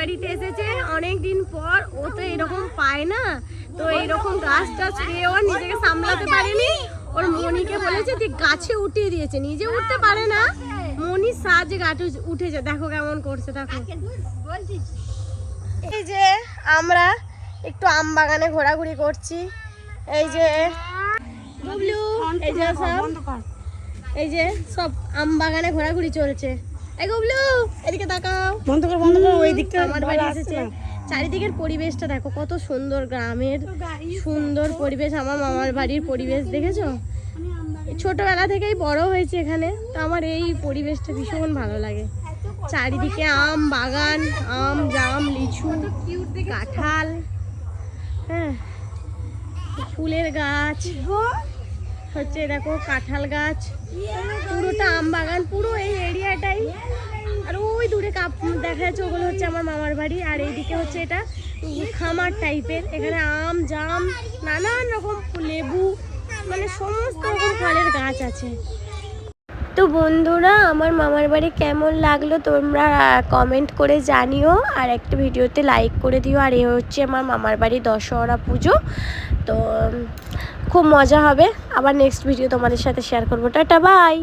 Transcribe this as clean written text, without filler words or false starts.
বাড়িতে এসেছে অনেক দিন পর, ও তো এরকম পায় না, তো এইরকম গাছ টাছ পেয়ে ও নিজেকে সামলাতে পারেনি, ওর মনিকে বলেছে তুই গাছে উঠিয়ে দিয়েছে, নিজে উঠতে পারে না, মনি সাহায্যে গাছে উঠেছে। দেখো কেমন করছে, দেখো। এই যে আমরা একটু আম বাগানে ঘোরাঘুরি করছি, এই যে বুবলু, এই যে সব আম বাগানে ঘোরাঘুরি চলছে। এই গুবলু এদিকে তাকাও, বন্ধ কর ওই দিকটা আমার বাড়ি এসেছে। চারিদিকের পরিবেশটা দেখো কত সুন্দর, গ্রামের সুন্দর পরিবেশ। আমার মামার বাড়ির পরিবেশ দেখেছো, ছোটবেলা থেকেই বড় হয়েছে এখানে, তো আমার এই পরিবেশটা ভীষণ ভালো লাগে। চারিদিকে আম বাগান, আম জাম লিচু কাঁঠাল, হ্যাঁ ফুলের গাছ হচ্ছে, দেখো কাঁঠাল গাছ, পুরোটা আম বাগান, পুরো এই এরিয়াটাই। আর ওই দূরে দেখা যাচ্ছে ওগুলো হচ্ছে আমার মামার বাড়ি, আর এইদিকে হচ্ছে এটা খামার টাইপের, এখানে আম জাম নানান রকম লেবু, মানে সমস্ত রকম ফলের গাছ আছে। তো বন্ধুরা, আমার মামার বাড়ি কেমন লাগলো তোমরা কমেন্ট করে জানিও, আর একটা ভিডিওতে লাইক করে দিও। আর এ হচ্ছে আমার মামার বাড়ি দশহরা পুজো, তো খুব মজা হবে। আবার নেক্সট ভিডিও তোমাদের সাথে শেয়ার করবো। Tata bye.